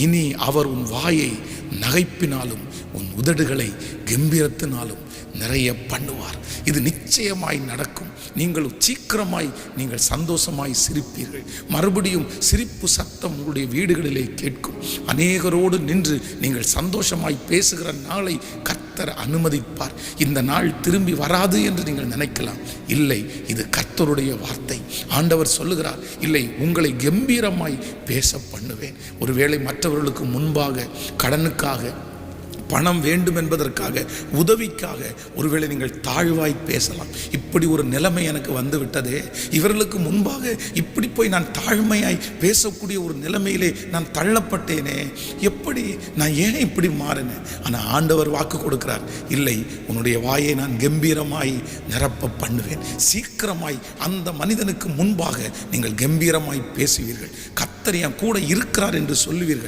இனி அவர் உன் வாயை நகைப்பினாலும் உன் உதடுகளை கம்பீரத்தினாலும் நிறைய பண்ணுவார். இது நிச்சயமாய் நடக்கும். நீங்கள் சீக்கிரமாய் நீங்கள் சந்தோஷமாய் சிரிப்பீர்கள். மறுபடியும் சிரிப்பு சத்தம் உங்களுடைய வீடுகளிலே கேட்கும். அநேகரோடு நின்று நீங்கள் சந்தோஷமாய் பேசுகிற நாளை கர்த்தர் அனுமதிப்பார். இந்த நாள் திரும்பி வராது என்று நீங்கள் நினைக்கலாம். இல்லை, இது கர்த்தருடைய வார்த்தை. ஆண்டவர் சொல்லுகிறார், இல்லை, உங்களை கம்பீரமாய் பேச பண்ணுவேன். ஒருவேளை மற்றவர்களுக்கு முன்பாக கடனுக்காக, பணம் வேண்டும் என்பதற்காக, உதவிக்காக ஒருவேளை நீங்கள் தாழ்வாய் பேசலாம். இப்படி ஒரு நிலைமை எனக்கு வந்து விட்டதே, இவர்களுக்கு முன்பாக இப்படி போய் நான் தாழ்மையாய் பேசக்கூடிய ஒரு நிலைமையிலே நான் தள்ளப்பட்டேனே, எப்படி நான் ஏன் இப்படி மாறினேன்? ஆனால் ஆண்டவர் வாக்கு கொடுக்கிறார், இல்லை, உன்னுடைய வாயை நான் கம்பீரமாய் நிரப்ப பண்ணுவேன். சீக்கிரமாய் அந்த மனிதனுக்கு முன்பாக நீங்கள் கம்பீரமாய் பேசுவீர்கள். கர்த்தர் என் கூட இருக்கிறார் என்று சொல்லுவீர்கள்.